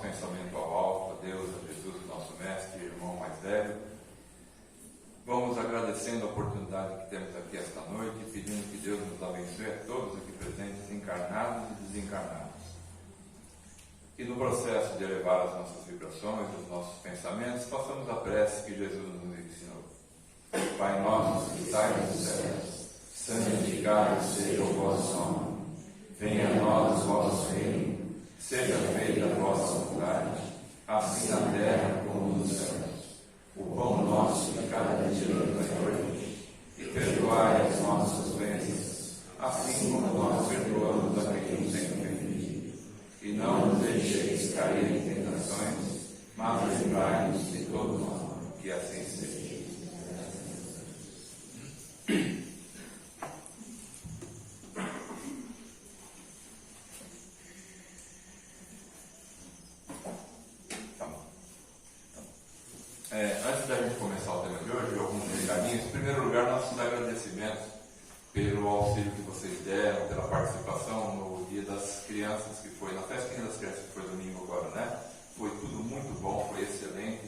pensamento ao alto, a Deus, a Jesus, nosso mestre, irmão mais velho. Vamos agradecendo a oportunidade que temos aqui esta noite, pedindo que Deus nos abençoe a todos aqui presentes, encarnados e desencarnados. E no processo de elevar as nossas vibrações, os nossos pensamentos, façamos a prece que Jesus nos ensinou. Pai nosso que estais nos céus, santificado seja o vosso nome. Venha a nós o vosso reino, seja feita a vossa vontade, assim na terra como nos céus. O pão nosso de cada dia nos dai hoje, e perdoai as nossas ofensas, assim como nós perdoamos a quem nos tem ofendido. E não nos deixeis cair em tentações, mas livrai-nos de todo mal, que assim seja. Antes da gente começar o tema de hoje, alguns recadinhos. Em primeiro lugar, nossos agradecimentos pelo auxílio que vocês deram, pela participação no Dia das Crianças, que foi na festinha das crianças, que foi domingo agora, né? Foi tudo muito bom, foi excelente.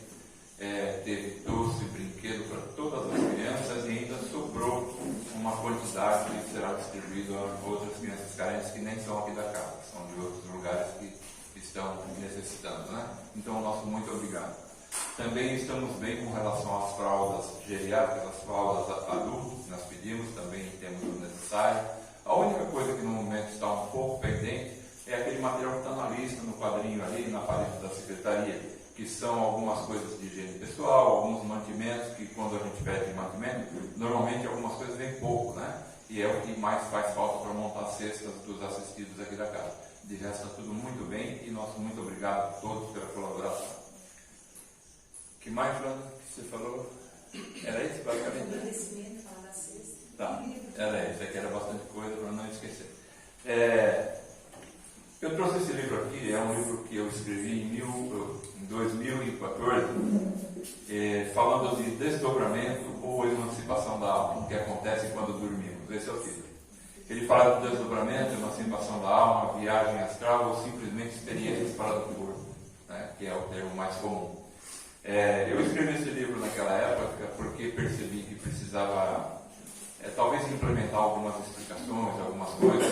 Teve doce, brinquedo para todas as crianças e ainda sobrou uma quantidade que será distribuída a outras crianças carentes que nem são aqui da casa, são de outros lugares que estão necessitando, né? Então, nosso muito obrigado. Também estamos bem com relação às fraldas geriátricas, as fraldas adultas que nós pedimos, também temos o necessário. A única coisa que no momento está um pouco pendente é aquele material que está na lista, no quadrinho ali, na parede da secretaria, que são algumas coisas de higiene pessoal, alguns mantimentos, que quando a gente pede mantimento, normalmente algumas coisas vêm pouco, né? E é o que mais faz falta para montar as cestas dos assistidos aqui da casa. De resto, está tudo muito bem e nosso muito obrigado a todos pela colaboração. O que mais, Joana, que você falou? Era isso, basicamente? Agradecimento, falar da sexta. Tá, era isso, aqui era bastante coisa para não esquecer. Eu trouxe esse livro aqui, é um livro que eu escrevi em 2014, falando de desdobramento ou emancipação da alma, o que acontece quando dormimos. Esse é o título. Ele fala de desdobramento, emancipação da alma, viagem astral ou simplesmente experiências fora do corpo, né, que é o termo mais comum. Eu escrevi esse livro naquela época porque percebi que precisava talvez implementar algumas explicações, algumas coisas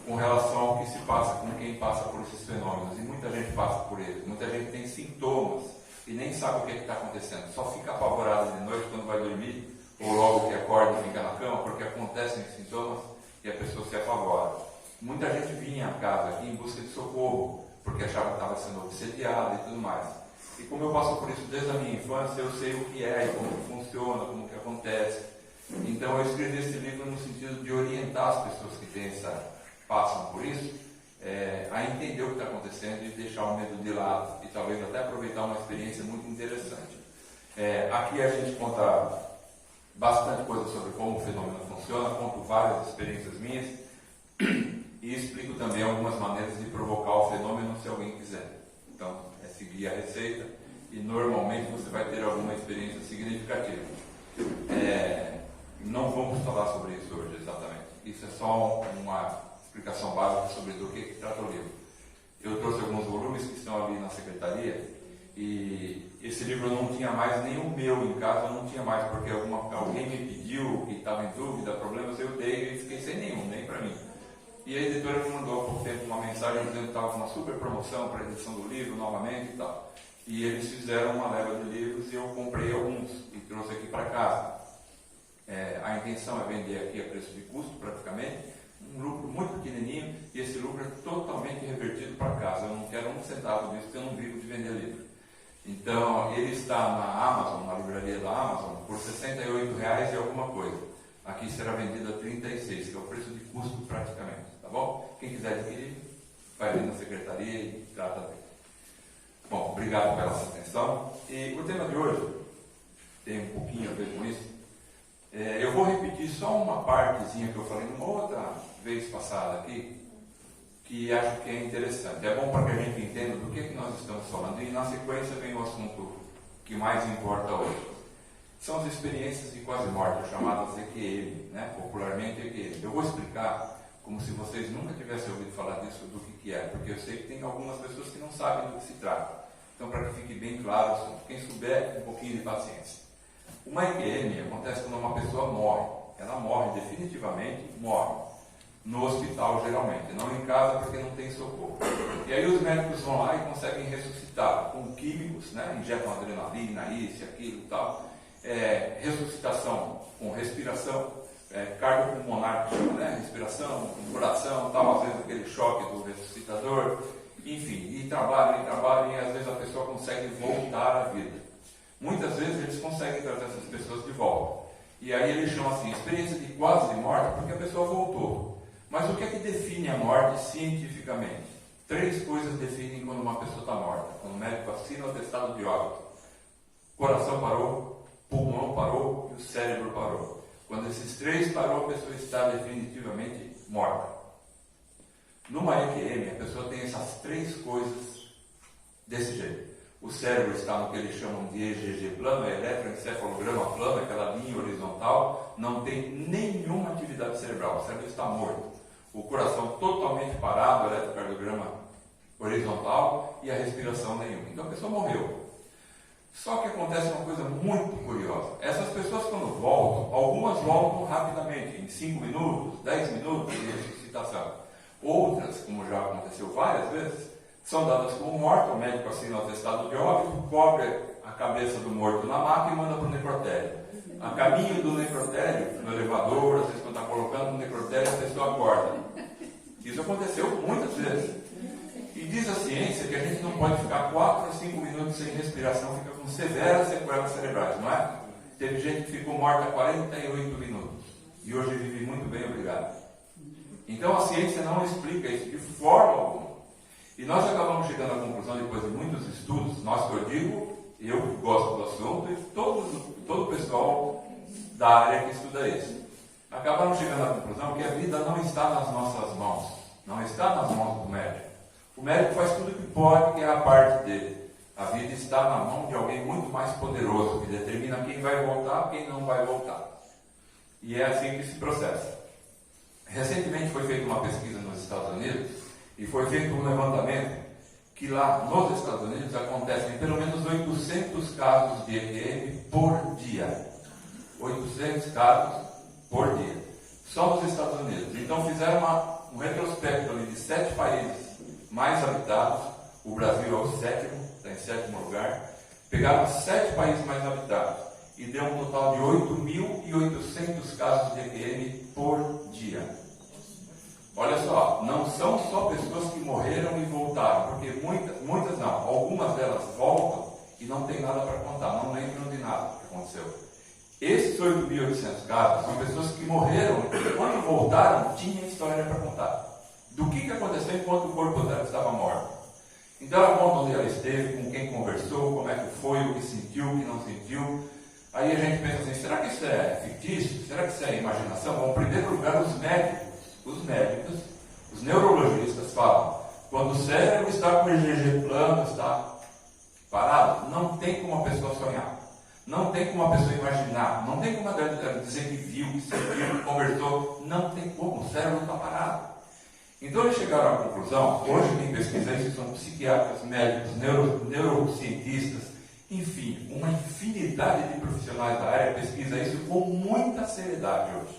com relação ao que se passa com quem passa por esses fenômenos. E muita gente passa por eles, muita gente tem sintomas e nem sabe o que está acontecendo, só fica apavorado de noite quando vai dormir ou logo que acorda e fica na cama porque acontecem sintomas e a pessoa se apavora. Muita gente vinha à casa aqui em busca de socorro porque achava que estava sendo obsediada e tudo mais. E como eu passo por isso desde a minha infância, eu sei o que é e como que funciona, como que acontece. Então eu escrevi esse livro no sentido de orientar as pessoas que passam por isso a entender o que está acontecendo e deixar o medo de lado e talvez até aproveitar uma experiência muito interessante. Aqui a gente conta bastante coisa sobre como o fenômeno funciona, conto várias experiências minhas e explico também algumas maneiras de provocar o fenômeno se alguém quiser. Então, seguir a receita e normalmente você vai ter alguma experiência significativa. Não vamos falar sobre isso hoje exatamente. Isso é só uma explicação básica sobre do que trata o livro. Eu trouxe alguns volumes que estão ali na secretaria e esse livro eu não tinha mais, nem o meu em casa eu não tinha mais, porque alguém me pediu que estava em dúvida, problemas, eu dei e fiquei sem nenhum, nem para mim. E a editora me mandou há pouco tempo uma mensagem dizendo que estava com uma super promoção para a edição do livro novamente e tal. E eles fizeram uma leva de livros e eu comprei alguns e trouxe aqui para casa. A intenção é vender aqui a preço de custo praticamente, um lucro muito pequenininho e esse lucro é totalmente revertido para casa. Eu não quero um centavo disso porque eu não vivo de vender livro. Então ele está na Amazon, na livraria da Amazon, por R$ 68,00 e alguma coisa. Aqui será vendido a R$ 36,00, que é o preço de custo praticamente. Tá bom? Quem quiser adquirir, vai ali na secretaria e trata dele. Bom, obrigado pela sua atenção. E o tema de hoje tem um pouquinho a ver com isso. Eu vou repetir só uma partezinha que eu falei numa outra vez passada aqui, que acho que é interessante. É bom para que a gente entenda do que nós estamos falando. E na sequência vem o assunto que mais importa hoje. São as experiências de quase morte, chamadas EQM, né? Popularmente EQM. Eu vou explicar como se vocês nunca tivessem ouvido falar disso, do que é, porque eu sei que tem algumas pessoas que não sabem do que se trata. Então, para que fique bem claro, quem souber, um pouquinho de paciência. Uma IQM acontece quando uma pessoa morre. Ela morre definitivamente, morre. No hospital, geralmente, não em casa, porque não tem socorro. E aí os médicos vão lá e conseguem ressuscitar com químicos, né? Injetam adrenalina, isso, aquilo e tal. Ressuscitação com respiração, cardiopulmonar, que chama, né? Respiração, coração, tal, às vezes aquele choque do ressuscitador, enfim, e trabalham, e às vezes a pessoa consegue voltar à vida. Muitas vezes eles conseguem trazer essas pessoas de volta. E aí eles chamam assim, experiência de quase morte, porque a pessoa voltou. Mas o que é que define a morte cientificamente? 3 coisas definem quando uma pessoa está morta. Quando o médico assina o atestado de óbito. Coração parou, pulmão parou e o cérebro parou. Quando esses 3 parou, a pessoa está definitivamente morta. Numa EQM, a pessoa tem essas 3 coisas desse jeito. O cérebro está no que eles chamam de EGG plano, eletroencefalograma plano, aquela linha horizontal, não tem nenhuma atividade cerebral, o cérebro está morto. O coração totalmente parado, eletrocardiograma horizontal e a respiração nenhuma. Então a pessoa morreu. Só que acontece uma coisa muito curiosa. Essas pessoas quando voltam, algumas voltam rapidamente, em 5 minutos, 10 minutos de ressuscitação. Outras, como já aconteceu várias vezes, são dadas como mortas, o médico assina o atestado de óbito, cobre a cabeça do morto na maca e manda para o necrotério. A caminho do necrotério, no elevador, às vezes quando está colocando no necrotério, a pessoa acorda. Isso aconteceu muitas vezes. E diz a ciência que a gente não pode ficar 4 a 5 minutos sem respiração, fica com severas sequelas cerebrais, não é? Teve gente que ficou morta 48 minutos. E hoje vive muito bem, obrigado. Então a ciência não explica isso de forma alguma. E nós acabamos chegando à conclusão, depois de muitos estudos, nós que eu digo, eu que gosto do assunto, e todo o pessoal da área que estuda isso. Acabamos chegando à conclusão que a vida não está nas nossas mãos, não está nas mãos do médico. O médico faz tudo o que pode, que é a parte dele. A vida está na mão de alguém muito mais poderoso, que determina quem vai voltar e quem não vai voltar. E é assim que se processa. Recentemente foi feita uma pesquisa nos Estados Unidos, e foi feito um levantamento que lá nos Estados Unidos acontecem pelo menos 800 casos de EQM por dia. 800 casos por dia. Só nos Estados Unidos. Então fizeram um retrospecto ali de 7 países mais habitados. O Brasil é o 7º, está em 7º lugar. Pegaram 7 países mais habitados e deu um total de 8.800 casos de EQM por dia. Olha só, não são só pessoas que morreram e voltaram, porque muitas não, algumas delas voltam e não tem nada para contar, não lembram de nada que aconteceu. Esses 8.800 casos são pessoas que morreram e quando voltaram tinha história para contar. Do que aconteceu enquanto o corpo dela estava morto. Então ela conta onde ela esteve, com quem conversou, como é que foi, o que sentiu, o que não sentiu. Aí a gente pensa assim, será que isso é fictício? Será que isso é imaginação? Bom, em primeiro lugar, os médicos, os neurologistas falam, quando o cérebro está com o EGG plano, está parado, não tem como a pessoa sonhar, não tem como a pessoa imaginar, não tem como ela dizer que viu, que sentiu, que conversou, não tem como, o cérebro está parado. Então eles chegaram à conclusão, hoje quem pesquisa isso são psiquiatras, médicos, neurocientistas, enfim, uma infinidade de profissionais da área pesquisa isso com muita seriedade hoje.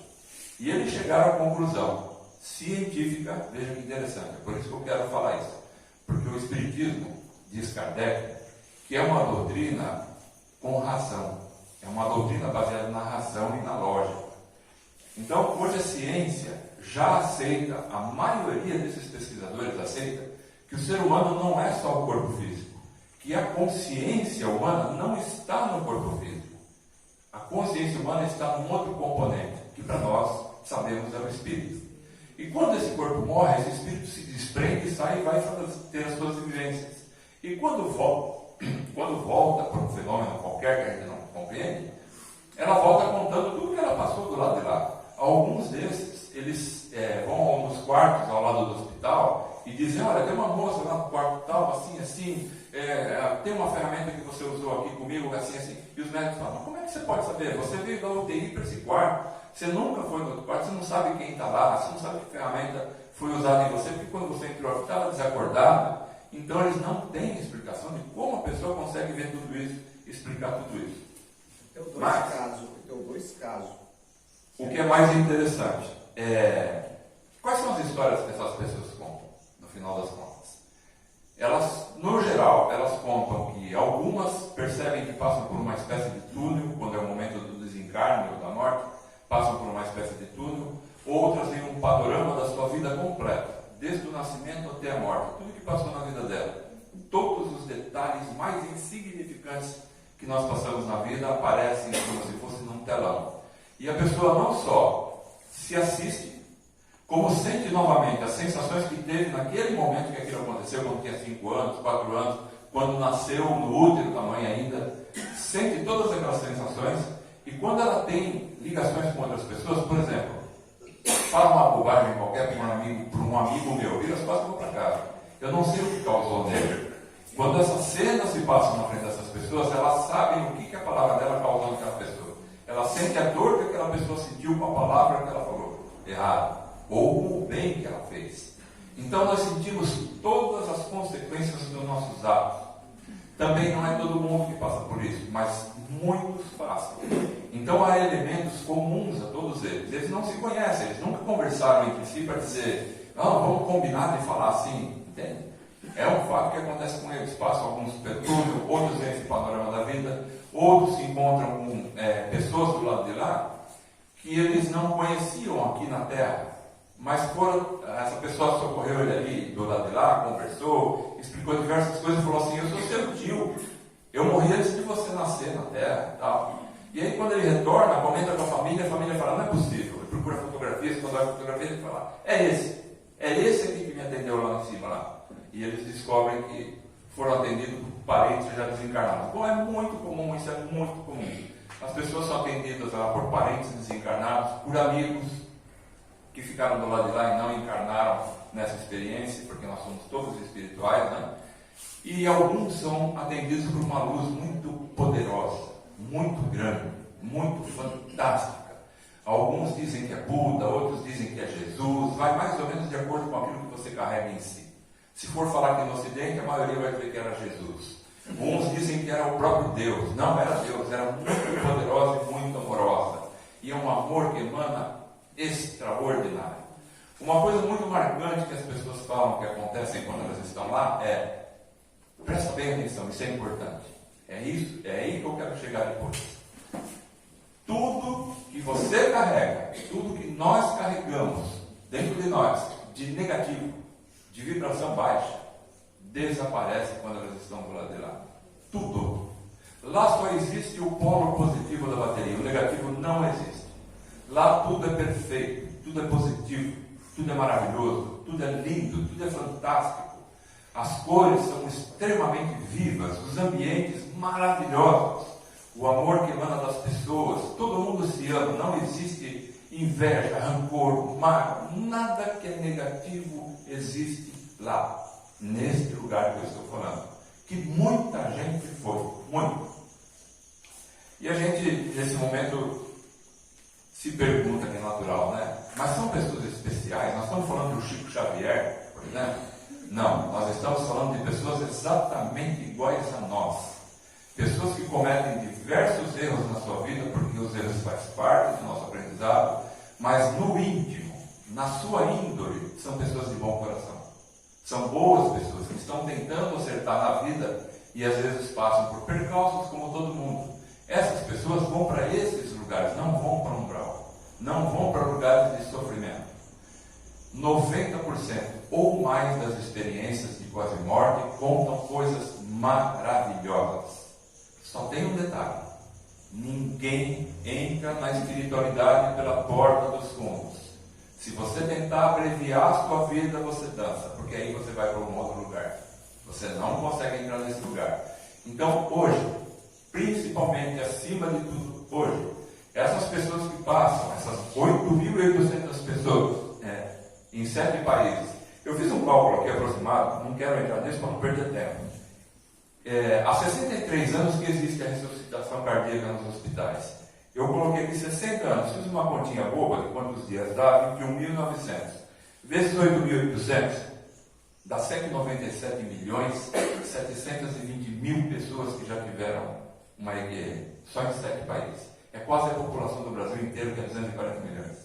E eles chegaram à conclusão científica, veja que interessante, é por isso que eu quero falar isso. Porque o Espiritismo, diz Kardec, que é uma doutrina com razão, é uma doutrina baseada na razão e na lógica. Então, hoje a ciência já aceita, a maioria desses pesquisadores aceita, que o ser humano não é só o corpo físico, que a consciência humana não está no corpo físico. A consciência humana está num outro componente, que para nós sabemos é o espírito. E quando esse corpo morre, esse espírito se desprende e sai e vai ter as suas vivências. E quando volta para um fenômeno qualquer que a gente não compreende, ela volta contando tudo que ela passou do lado de lá. Alguns desses, eles vão nos quartos ao lado do hospital e dizem, olha, tem uma moça lá no quarto tal, assim, assim, tem uma ferramenta que você usou aqui comigo, assim, assim. E os médicos falam, mas como é que você pode saber? Você veio da UTI para esse quarto, você nunca foi no outro quarto, você não sabe quem está lá, você não sabe que ferramenta foi usada em você, porque quando você entrou aqui estava desacordado. Então eles não têm explicação de como a pessoa consegue ver tudo isso, explicar tudo isso. Eu tenho dois casos. O que é mais interessante quais são as histórias que essas pessoas contam, no final das contas? Elas, no geral, elas contam que algumas percebem que passam por uma espécie de túnel, quando é o momento do desencarne ou da morte, passam por uma espécie de túnel. Outras têm um panorama da sua vida completa, desde o nascimento até a morte, tudo que passou na vida dela. Todos os detalhes mais insignificantes que nós passamos na vida aparecem como se fosse num telão. E a pessoa não só se assiste, como sente novamente as sensações que teve naquele momento que aquilo aconteceu, quando tinha 5 anos, 4 anos, quando nasceu no útero da mãe ainda, sente todas aquelas sensações, e quando ela tem ligações com outras pessoas, por exemplo, fala uma bobagem qualquer para um amigo meu, vira as costas e vou para casa. Eu não sei o que causou nele. Quando essas cenas se passam na frente dessas pessoas, elas sabem o que a palavra dela causou naquela pessoa. Ela sente a dor que aquela pessoa sentiu com a palavra que ela falou errado, ou com o bem que ela fez. Então nós sentimos todas as consequências dos nossos atos. Também não é todo mundo que passa por isso, mas muitos passam. Então há elementos comuns a todos eles. Eles não se conhecem, eles nunca conversaram entre si para dizer, não, vamos combinar de falar assim, entende? É um fato que acontece com eles. Passam alguns perturbam, outros veem esse panorama da vida, outros se encontram com pessoas do lado de lá que eles não conheciam aqui na Terra, mas essa pessoa socorreu ele ali do lado de lá, conversou, explicou diversas coisas e falou assim, eu sou seu tio, eu morri antes de você nascer na Terra e tal. E aí quando ele retorna, comenta com a família fala, não é possível. Ele procura fotografias, quando vai fotografia, ele fala, é esse aqui que me atendeu lá em cima lá. E eles descobrem que foram atendidos por parentes já desencarnados. Bom, é muito comum, isso é muito comum. As pessoas são atendidas lá por parentes desencarnados, por amigos que ficaram do lado de lá e não encarnaram nessa experiência, porque nós somos todos espirituais, né? E alguns são atendidos por uma luz muito poderosa, muito grande, muito fantástica. Alguns dizem que é Buda, outros dizem que é Jesus, vai mais ou menos de acordo com aquilo que você carrega em si. Se for falar que no Ocidente, a maioria vai dizer que era Jesus. Uns dizem que era o próprio Deus. Não era Deus, era muito poderosa e muito amorosa. E é um amor que emana extraordinário. Uma coisa muito marcante que as pessoas falam que acontece quando elas estão lá presta bem atenção, isso é importante. É aí que eu quero chegar depois. Tudo que você carrega, tudo que nós carregamos dentro de nós, de negativo, de vibração baixa, desaparece quando elas estão do lado de lá. Tudo. Lá só existe o polo positivo da bateria, o negativo não existe. Lá tudo é perfeito, tudo é positivo, tudo é maravilhoso, tudo é lindo, tudo é fantástico. As cores são extremamente vivas, os ambientes maravilhosos, o amor que emana das pessoas, todo mundo se ama, não existe inveja, rancor, mágoa, nada que é negativo existe lá, neste lugar que eu estou falando, que muita gente foi, muito. E a gente, nesse momento, se pergunta, que é natural, né? Mas são pessoas especiais? Nós estamos falando do Chico Xavier, por exemplo? Não, nós estamos falando de pessoas exatamente iguais a nós. Pessoas que cometem diversos erros na sua vida, porque os erros fazem parte do nosso aprendizado, mas no íntimo, na sua índole, são pessoas de bom coração. São boas pessoas que estão tentando acertar na vida e às vezes passam por percalços como todo mundo. Essas pessoas vão para esses lugares, não vão para umbral, não vão para lugares de sofrimento. 90% ou mais das experiências de quase morte contam coisas maravilhosas. Só tem um detalhe: ninguém entra na espiritualidade pela porta dos fundos. Se você tentar abreviar a sua vida, você dança, porque aí você vai para um outro lugar. Você não consegue entrar nesse lugar. Então, hoje, principalmente acima de tudo, hoje, essas pessoas que passam, essas 8.800 pessoas em 7 países, Eu fiz um cálculo aqui aproximado, não quero entrar nisso para não perder tempo. Há 63 anos que existe a ressuscitação cardíaca nos hospitais. Eu coloquei aqui 60 anos, fiz uma continha boba de quantos dias dá, 21.900. Vezes 8.800, dá 197 milhões 720 mil pessoas que já tiveram uma EQM, só em 7 países. É quase a população do Brasil inteiro, que é 240 milhões.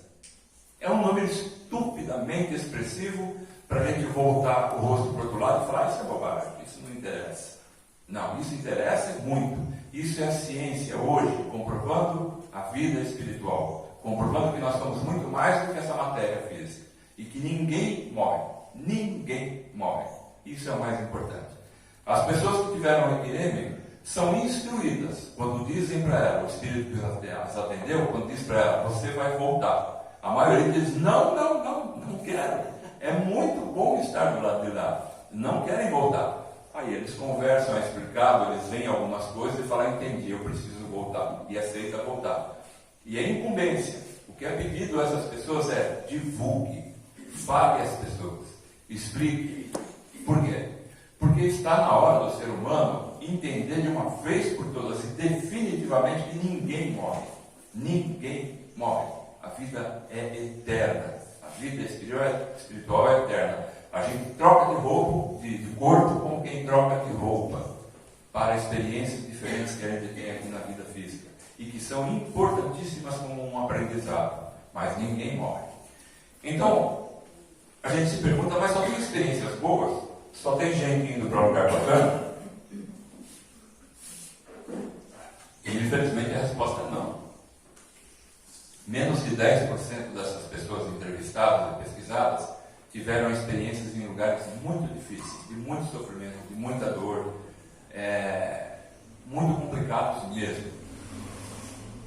É um número estupidamente expressivo para a gente voltar o rosto para o outro lado e falar: isso é bobagem, isso não interessa. Não, isso interessa muito. Isso é a ciência hoje, comprovando a vida espiritual, comprovando que nós somos muito mais do que essa matéria física e que ninguém morre. Ninguém morre. Isso é o mais importante. As pessoas que tiveram EQM são instruídas quando dizem para ela, o Espírito que as atendeu, quando diz para ela: você vai voltar. A maioria diz: não quero. É muito bom estar do lado de lá. Não querem voltar. Aí eles conversam, é explicado, eles veem algumas coisas e falam: entendi, eu preciso voltar. E aceita voltar. E é incumbência. O que é pedido a essas pessoas é: divulgue, fale às pessoas, explique. Por quê? Porque está na hora do ser humano entender de uma vez por todas e definitivamente que ninguém morre. Ninguém morre. A vida é eterna. A vida espiritual é eterna. A gente troca de corpo com quem troca de roupa para experiências diferentes que a gente tem aqui na vida física e que são importantíssimas como um aprendizado. Mas ninguém morre. Então, a gente se pergunta: mas só tem experiências boas? Só tem gente indo para um lugar bacana? E infelizmente a resposta é não. Menos de 10% dessas pessoas entrevistadas e pesquisadas tiveram experiências em lugares muito difíceis, de muito sofrimento, de muita dor, muito complicados mesmo.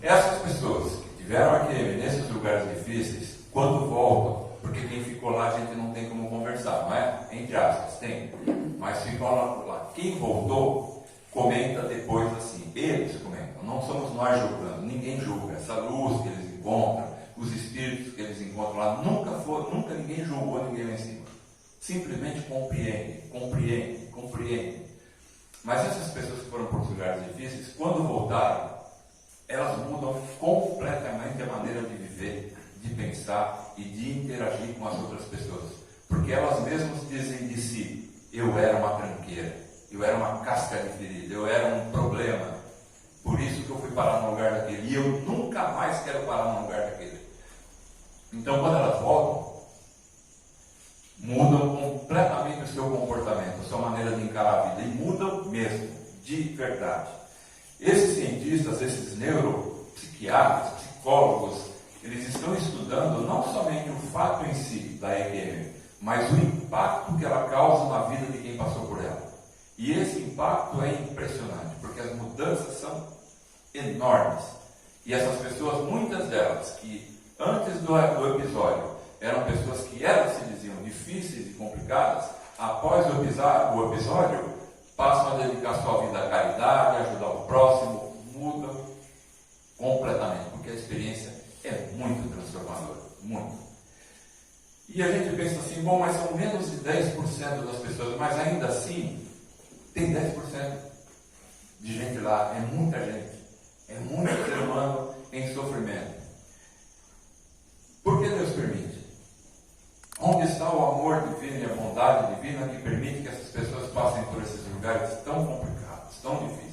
Essas pessoas que tiveram aquele nesses lugares difíceis, quando voltam, porque quem ficou lá a gente não tem como conversar, não é? Entre aspas, tem. Mas ficou lá. Quem voltou, comenta depois assim, eles comentam, não somos nós julgando, ninguém julga. Essa luz que eles encontram, os espíritos que eles encontram lá, nunca ninguém julgou ninguém lá em cima. Simplesmente compreende. Mas essas pessoas que foram para os lugares difíceis, quando voltaram, elas mudam completamente a maneira de viver, de pensar e de interagir com as outras pessoas. Porque elas mesmas dizem de si: eu era uma tranqueira, eu era uma casca de ferida, eu era um problema. Por isso que eu fui parar no lugar daquele. E eu nunca mais quero parar no lugar daquele. Então, quando elas voltam, mudam completamente o seu comportamento, a sua maneira de encarar a vida. E mudam mesmo, de verdade. Esses cientistas, esses neuropsiquiatras, psicólogos, eles estão estudando não somente o fato em si da EQM, mas o impacto que ela causa na vida de quem passou por ela. E esse impacto é impressionante, porque as mudanças são enormes. E essas pessoas, muitas delas, que antes do episódio eram pessoas que elas se diziam difíceis e complicadas, após o episódio, passam a dedicar sua vida à caridade, a ajudar o próximo, mudam completamente, porque a experiência é muito transformadora, muito. E a gente pensa assim: bom, mas são menos de 10% das pessoas, mas ainda assim tem 10% de gente lá, é muita gente, é muito ser humano em sofrimento. Por que Deus permite? Onde está o amor divino e a bondade divina que permite que essas pessoas passem por esses lugares tão complicados, tão difíceis?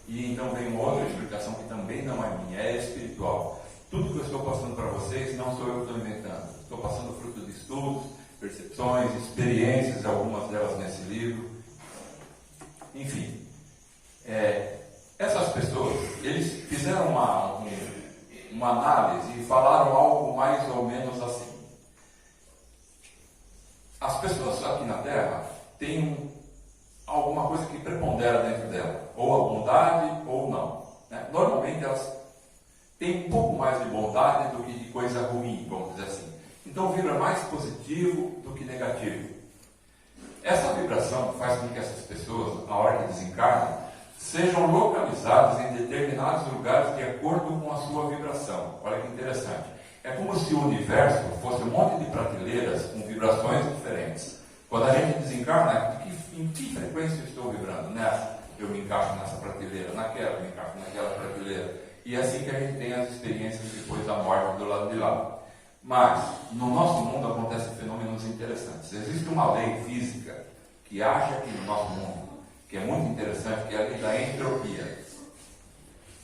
E então vem uma outra explicação que também não é minha, é espiritual. Tudo que eu estou passando para vocês não sou eu que estou inventando. Estou passando fruto de estudos, percepções, experiências, algumas delas nesse livro. Enfim, essas pessoas, eles fizeram uma análise e falaram algo mais ou menos assim. As pessoas aqui na Terra têm alguma coisa que prepondera dentro dela, ou a bondade ou não. Né? Normalmente elas têm um pouco mais de bondade do que de coisa ruim, vamos dizer assim. Então vibra mais positivo do que negativo. Essa vibração faz com que essas pessoas, na hora que desencarnam, sejam localizadas em determinados lugares de acordo com a sua vibração. Olha que interessante. É como se o universo fosse um monte de prateleiras com vibrações diferentes. Quando a gente desencarna, em que frequência eu estou vibrando? Nessa, eu me encaixo nessa prateleira, naquela, eu me encaixo naquela prateleira. E é assim que a gente tem as experiências depois da morte do lado de lá. Mas, no nosso mundo acontecem fenômenos interessantes. Existe uma lei física que age aqui no nosso mundo, que é muito interessante, que é a lei da entropia.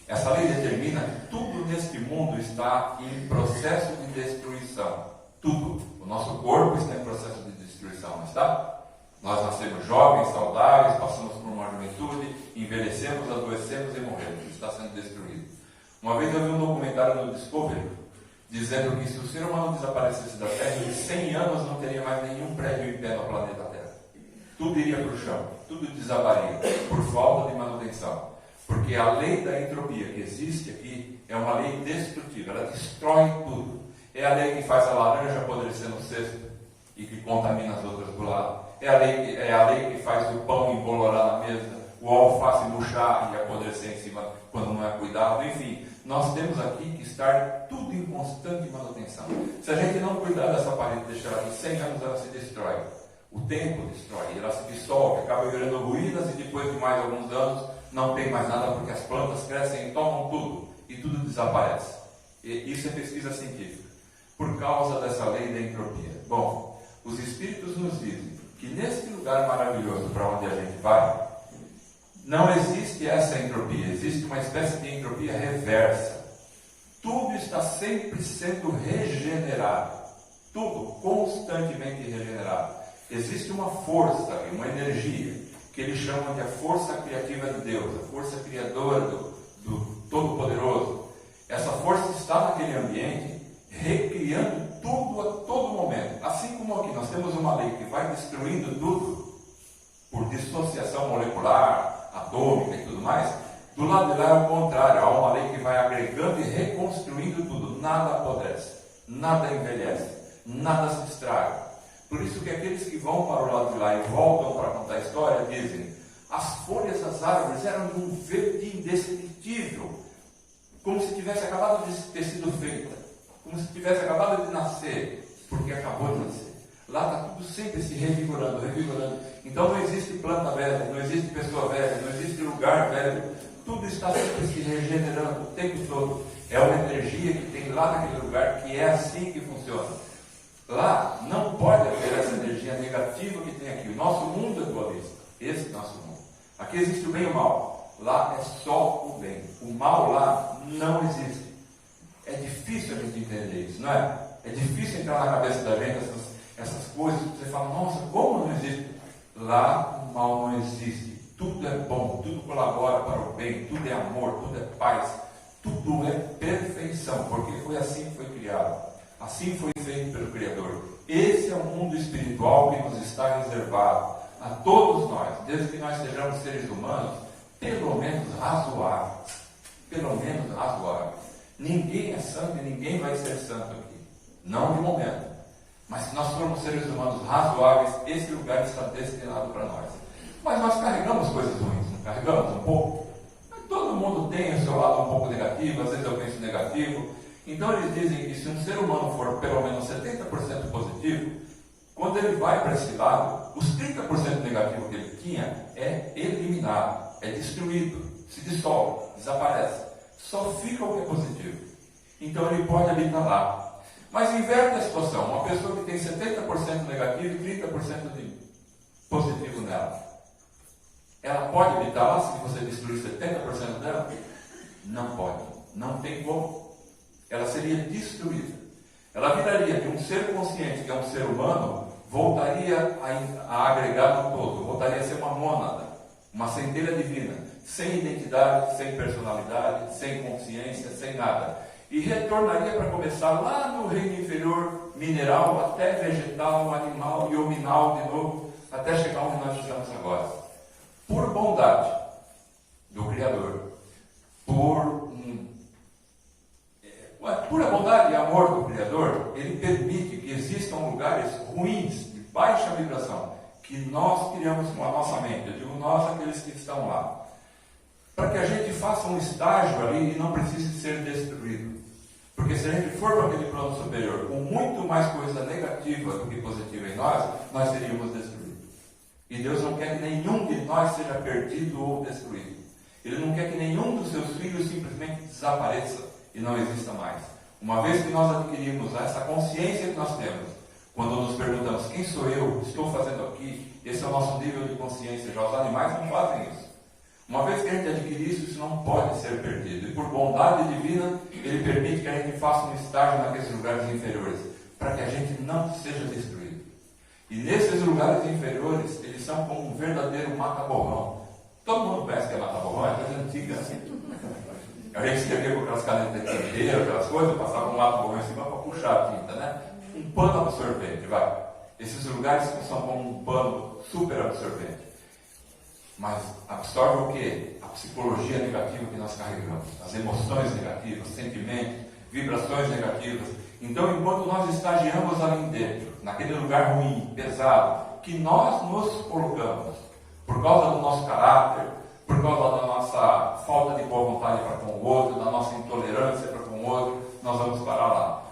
Essa lei determina que tudo neste mundo está em processo de destruição. Tudo. O nosso corpo está em processo de destruição, não está? Nós nascemos jovens, saudáveis, passamos por uma juventude, envelhecemos, adoecemos e morremos. Está sendo destruído. Uma vez eu vi um documentário no Discovery dizendo que se o ser humano desaparecesse da Terra, em 100 anos não teria mais nenhum prédio em pé no planeta Terra. Tudo iria para o chão, tudo desabaria por falta de manutenção. Porque a lei da entropia que existe aqui é uma lei destrutiva, ela destrói tudo. É a lei que faz a laranja apodrecer no cesto e que contamina as outras do lado. É a lei que faz o pão embolorar na mesa, o alface murchar e apodrecer em cima quando não é cuidado. Enfim, nós temos aqui que estar tudo em constante manutenção. Se a gente não cuidar dessa parede e deixar ela em 100 anos, ela se destrói. O tempo destrói, ela se dissolve, acaba virando ruínas e depois de mais alguns anos não tem mais nada porque as plantas crescem e tomam tudo e tudo desaparece. E isso é pesquisa científica. Por causa dessa lei da entropia. Bom, os espíritos nos dizem que nesse lugar maravilhoso para onde a gente vai, não existe essa entropia, existe uma espécie de entropia reversa. Tudo está sempre sendo regenerado. Tudo constantemente regenerado. Existe uma força, uma energia, que eles chamam de a força criativa de Deus, a força criadora do Todo-Poderoso. Essa força está naquele ambiente, recriando tudo a todo momento. Assim como aqui nós temos uma lei que vai destruindo tudo, por dissociação molecular, atômica e tudo mais, do lado de lá é o contrário, há uma lei que vai agregando e reconstruindo tudo. Nada apodrece, nada envelhece, nada se estraga. Por isso que aqueles que vão para o lado de lá e voltam para contar a história, dizem, as folhas das árvores eram de um verde indescritível, como se tivesse acabado de ter sido feita, como se tivesse acabado de nascer, porque acabou de nascer. Lá está tudo sempre se revigorando, revigorando. Então não existe planta velha, não existe pessoa velha, não existe lugar velho. Tudo está sempre se regenerando o tempo todo. É uma energia que tem lá naquele lugar, que é assim que funciona. Lá não pode haver essa energia negativa que tem aqui. O nosso mundo é dualista. Esse é o nosso mundo. Aqui existe o bem e o mal. Lá é só o bem. O mal lá não existe. É difícil a gente entender isso, não é? É difícil entrar na cabeça da gente essas coisas que você fala, nossa, como não existe? Lá o mal não existe. Tudo é bom, tudo colabora para o bem, tudo é amor, tudo é paz, tudo é perfeição, porque foi assim que foi criado. Assim foi feito pelo Criador. Esse é o mundo espiritual que nos está reservado a todos nós, desde que nós sejamos seres humanos, pelo menos razoáveis. Pelo menos razoáveis. Ninguém é santo e ninguém vai ser santo aqui. Não de momento. Mas se nós formos seres humanos razoáveis, esse lugar está destinado para nós. Mas nós carregamos coisas ruins, não carregamos um pouco? Todo mundo tem o seu lado um pouco negativo, às vezes eu penso negativo. Então eles dizem que se um ser humano for pelo menos 70% positivo, quando ele vai para esse lado, os 30% negativo que ele tinha é eliminado, é destruído, se dissolve, desaparece. Só fica o que é positivo. Então ele pode habitar lá. Mas inverte a situação, uma pessoa que tem 70% negativo e 30% de positivo nela. Ela pode habitar lá se você destruir 70% dela? Não pode, não tem como. Ela seria destruída. Ela viraria de um ser consciente, que é um ser humano, voltaria a agregar no todo, voltaria a ser uma mônada, uma centelha divina, sem identidade, sem personalidade, sem consciência, sem nada. E retornaria para começar lá no reino inferior, mineral, até vegetal, animal e hominal de novo, até chegar onde nós estamos agora. Por bondade do Criador, por pura bondade e amor do Criador, ele permite que existam lugares ruins, de baixa vibração, que nós criamos com a nossa mente. Eu digo nós, aqueles que estão lá. Para que a gente faça um estágio ali e não precise ser destruído. Porque se a gente for para aquele plano superior com muito mais coisa negativa do que positiva em nós seríamos destruídos. E Deus não quer que nenhum de nós seja perdido ou destruído. Ele não quer que nenhum dos seus filhos simplesmente desapareça e não exista mais. Uma vez que nós adquirimos essa consciência que nós temos, quando nos perguntamos, quem sou eu? Estou fazendo aqui? Esse é o nosso nível de consciência. Já os animais não fazem isso. Uma vez que a gente adquire isso não pode ser perdido. E por bondade divina, Ele permite que a gente faça um estágio naqueles lugares inferiores, para que a gente não seja destruído. E nesses lugares inferiores, eles são como um verdadeiro mata-borrão. Todo mundo pensa que é mata-borrão, é coisa antiga assim. A gente escrevia com aquelas canetas de tinteiro, aquelas coisas, passava um mata-borrão em cima para puxar a tinta, né? Um pano absorvente, vai. Esses lugares são como um pano super absorvente. Mas absorve o quê? A psicologia negativa que nós carregamos, as emoções negativas, sentimentos, vibrações negativas. Então, enquanto nós estagiamos ali dentro, naquele lugar ruim, pesado, que nós nos colocamos, por causa do nosso caráter, por causa da nossa falta de boa vontade para com o outro, da nossa intolerância para com o outro, nós vamos parar lá.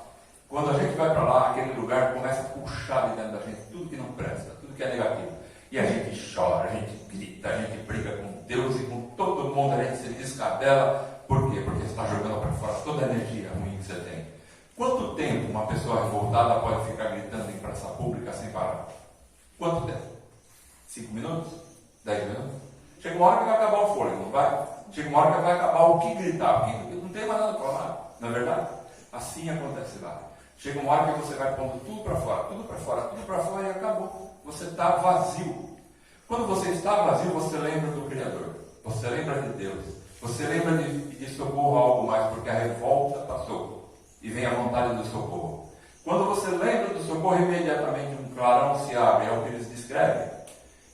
Quando a gente vai para lá, aquele lugar começa a puxar de dentro da gente tudo que não presta, tudo que é negativo. E a gente chora, a gente grita, a gente briga com Deus e com todo mundo, a gente se descabela. Por quê? Porque você está jogando para fora toda a energia ruim que você tem. Quanto tempo uma pessoa revoltada pode ficar gritando em praça pública sem parar? Quanto tempo? 5 minutos? 10 minutos? Chega uma hora que vai acabar o fôlego, não vai? Chega uma hora que vai acabar o que gritar, porque não tem mais nada para falar, não é verdade? Assim acontece lá. Chega uma hora que você vai pondo tudo para fora, tudo para fora, tudo para fora e acabou. Você está vazio. Quando você está vazio, você lembra do Criador. Você lembra de Deus. Você lembra de pedir socorro a algo mais, porque a revolta passou. E vem a vontade do socorro. Quando você lembra do socorro, imediatamente um clarão se abre, é o que eles descrevem.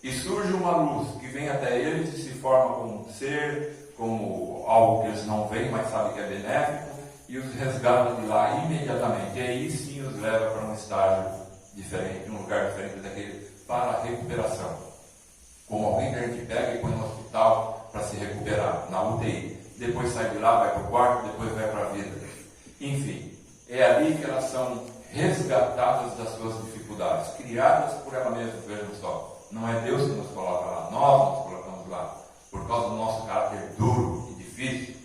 E surge uma luz que vem até eles e se forma como um ser, como algo que eles não veem, mas sabem que é benéfico, e os resgata de lá imediatamente. E aí sim os leva para um estágio diferente, um lugar diferente daquele, para a recuperação. Como alguém que a gente pega e põe no hospital para se recuperar, na UTI. Depois sai de lá, vai para o quarto, depois vai para a vida. Enfim, é ali que elas são resgatadas das suas dificuldades, criadas por ela mesma, vejam só. Não é Deus que nos coloca lá, nós nos colocamos lá, por causa do nosso caráter duro e difícil.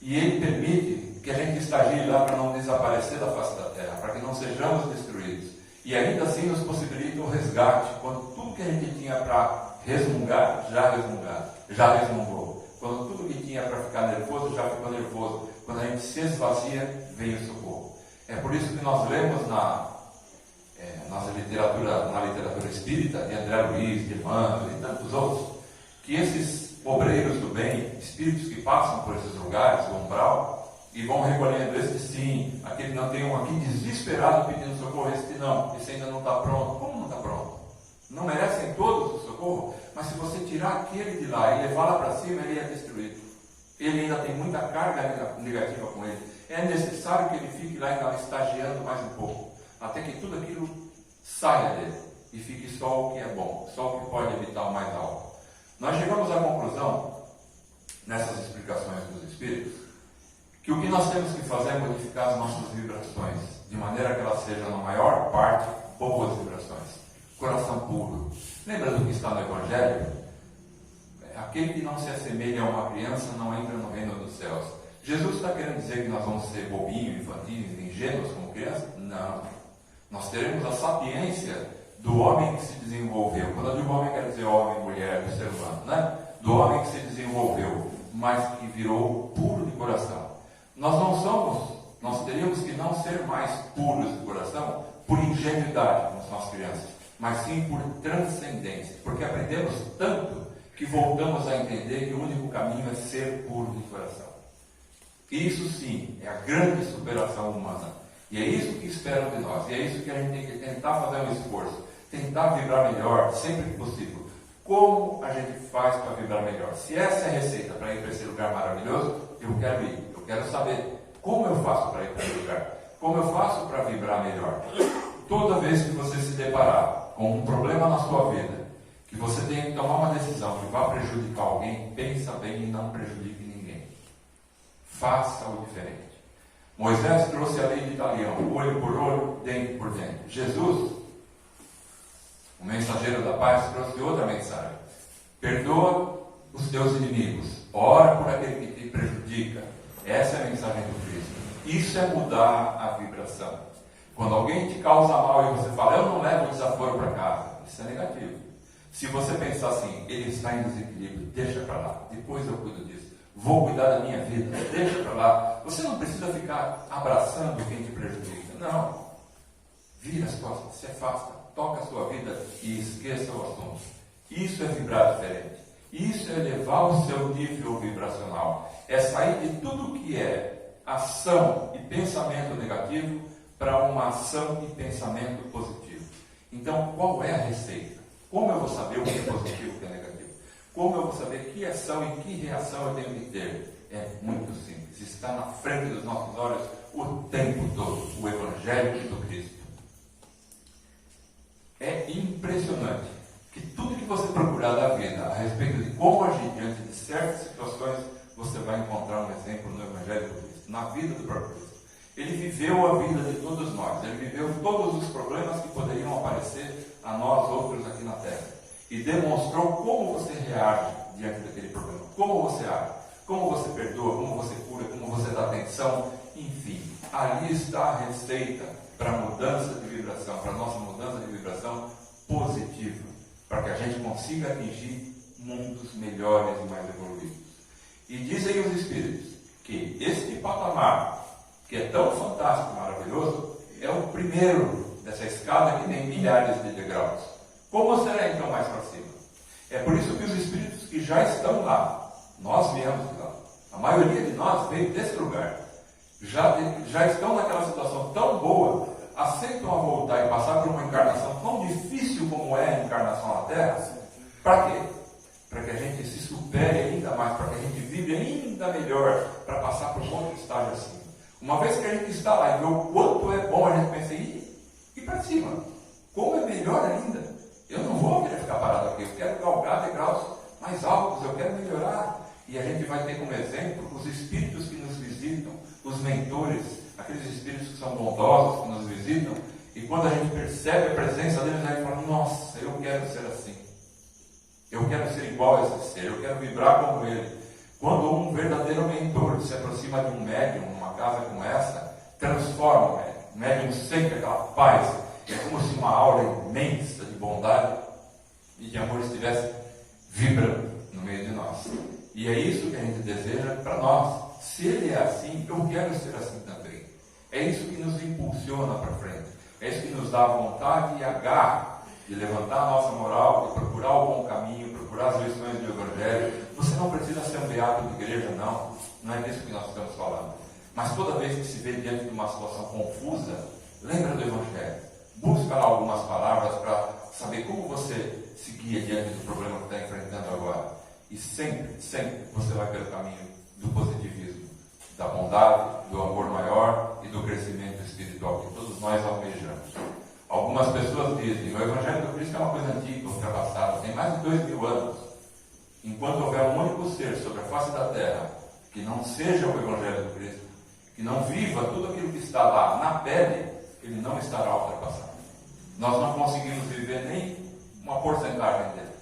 E Ele permite que a gente estagie lá para não desaparecer da face da terra, para que não sejamos destruídos. E ainda assim nos possibilita o resgate, quando tudo que a gente tinha para resmungar, já resmungou. Quando tudo que tinha para ficar nervoso, já ficou nervoso. Quando a gente se esvazia, vem o socorro. É por isso que nós lemos na literatura espírita, de André Luiz, de Emmanuel e tantos outros, que esses obreiros do bem, espíritos que passam por esses lugares, o umbral, e vão recolhendo este sim, aquele não, tem um aqui desesperado pedindo socorro, este não, esse ainda não está pronto. Como não está pronto? Não merecem todos o socorro, mas se você tirar aquele de lá e levar lá para cima, ele é destruído. Ele ainda tem muita carga negativa com ele. É necessário que ele fique lá ainda estagiando mais um pouco, até que tudo aquilo saia dele e fique só o que é bom, só o que pode evitar o mais alto. Nós chegamos à conclusão, nessas explicações dos Espíritos, que o que nós temos que fazer é modificar as nossas vibrações, de maneira que elas sejam, na maior parte, boas vibrações. Coração puro. Lembra do que está no Evangelho? Aquele que não se assemelha a uma criança não entra no reino dos céus. Jesus está querendo dizer que nós vamos ser bobinhos, infantis, ingênuos como criança? Não. Nós teremos a sapiência do homem que se desenvolveu. Quando eu digo homem, quero dizer homem, mulher, do ser humano, né? Do homem que se desenvolveu, mas que virou puro de coração. Nós teríamos que não ser mais puros de coração por ingenuidade, como são as crianças, mas sim por transcendência, porque aprendemos tanto que voltamos a entender que o único caminho é ser puro de coração. Isso sim é a grande superação humana. E é isso que esperam de nós. E é isso que a gente tem que tentar fazer um esforço. Tentar vibrar melhor, sempre que possível. Como a gente faz para vibrar melhor? Se essa é a receita para ir para esse lugar maravilhoso, eu quero ir. Eu quero saber como eu faço para ir para esse lugar. Como eu faço para vibrar melhor? Toda vez que você se deparar com um problema na sua vida, que você tenha que tomar uma decisão que vá prejudicar alguém, pensa bem e não prejudique ninguém. Faça o diferente. Moisés trouxe a lei de Italião, olho por olho, dente por dente. Jesus, o mensageiro da paz, trouxe outra mensagem. Perdoa os teus inimigos, ora por aquele que te prejudica. Essa é a mensagem do Cristo. Isso é mudar a vibração. Quando alguém te causa mal e você fala, eu não levo o desaforo para casa, isso é negativo. Se você pensar assim, ele está em desequilíbrio, deixa para lá, depois eu cuido disso. Vou cuidar da minha vida, deixa para lá. Você não precisa ficar abraçando quem te prejudica. Não. Vira as costas, se afasta, toca a sua vida e esqueça o assunto. Isso é vibrar diferente. Isso é elevar o seu nível vibracional. É sair de tudo que é ação e pensamento negativo para uma ação e pensamento positivo. Então, qual é a receita? Como eu vou saber o que é positivo e o que é negativo? Como eu vou saber que ação e que reação eu tenho que ter? É muito simples. Está na frente dos nossos olhos o tempo todo. O Evangelho do Cristo. É impressionante que tudo que você procurar da vida a respeito de como agir diante de certas situações, você vai encontrar um exemplo no Evangelho do Cristo, na vida do próprio Cristo. Ele viveu a vida de todos nós. Ele viveu todos os problemas que poderiam aparecer a nós outros aqui na Terra. E demonstrou como você reage diante daquele problema. Como você age, como você perdoa, como você cura, como você dá atenção. Enfim, ali está a receita para a mudança de vibração, para a nossa mudança de vibração positiva. Para que a gente consiga atingir mundos melhores e mais evoluídos. E dizem os Espíritos que este patamar, que é tão fantástico e maravilhoso, é o primeiro dessa escada que tem milhares de degraus. Como será então mais para cima? É por isso que os espíritos que já estão lá, nós viemos de lá, a maioria de nós veio desse lugar, já estão naquela situação tão boa, aceitam a voltar e passar por uma encarnação tão difícil como é a encarnação na Terra. Para quê? Para que a gente se supere ainda mais, para que a gente vive ainda melhor, para passar por um outro estágio assim. Uma vez que a gente está lá e vê o quanto é bom, a gente pensa em ir para cima. Como é melhor ainda? Eu não vou querer ficar parado aqui, eu quero galgar degraus mais altos, eu quero melhorar. E a gente vai ter como exemplo os espíritos que nos visitam, os mentores, aqueles espíritos que são bondosos, que nos visitam. E quando a gente percebe a presença deles, a gente fala, nossa, eu quero ser assim. Eu quero ser igual a esse ser, eu quero vibrar como ele. Quando um verdadeiro mentor se aproxima de um médium, numa casa como essa, transforma o médium. O médium sente aquela paz. É como se uma aura imensa de bondade e de amor estivesse vibrando no meio de nós. E é isso que a gente deseja para nós. Se ele é assim, eu quero ser assim também. É isso que nos impulsiona para frente. É isso que nos dá vontade e a garra de levantar a nossa moral, de procurar o bom caminho, procurar as lições do Evangelho. Você não precisa ser um beato de igreja, não. Não é disso que nós estamos falando. Mas toda vez que se vê diante de uma situação confusa, lembra do Evangelho. Busca lá algumas palavras para saber como você se guia diante do problema que está enfrentando agora. E sempre, sempre você vai pelo caminho do positivismo, da bondade, do amor maior e do crescimento espiritual que todos nós almejamos. Algumas pessoas dizem, o Evangelho do Cristo é uma coisa antiga, ultrapassada, tem mais de 2000 anos. Enquanto houver um único ser sobre a face da terra que não seja o Evangelho do Cristo, que não viva tudo aquilo que está lá na pele, ele não estará ultrapassado. Nós não conseguimos viver nem uma porcentagem dele.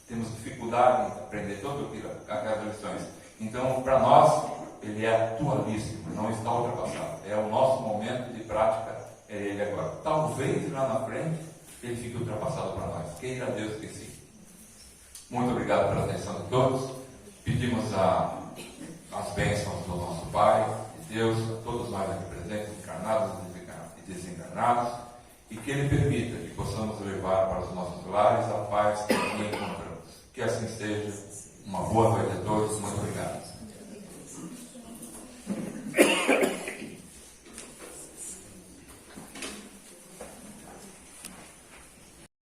Temos dificuldade em aprender todas aquelas lições. Então, para nós, ele é atualíssimo, não está ultrapassado. É o nosso momento de prática, é ele agora. Talvez lá na frente, ele fique ultrapassado para nós. Queira Deus que sim. Muito obrigado pela atenção de todos. Pedimos as bênçãos do nosso Pai, de Deus, a todos nós aqui presentes, encarnados e desencarnados, e que Ele permita que possamos levar para os nossos lares a paz que aqui encontramos. Que assim seja. Uma boa noite a todos. Muito obrigado.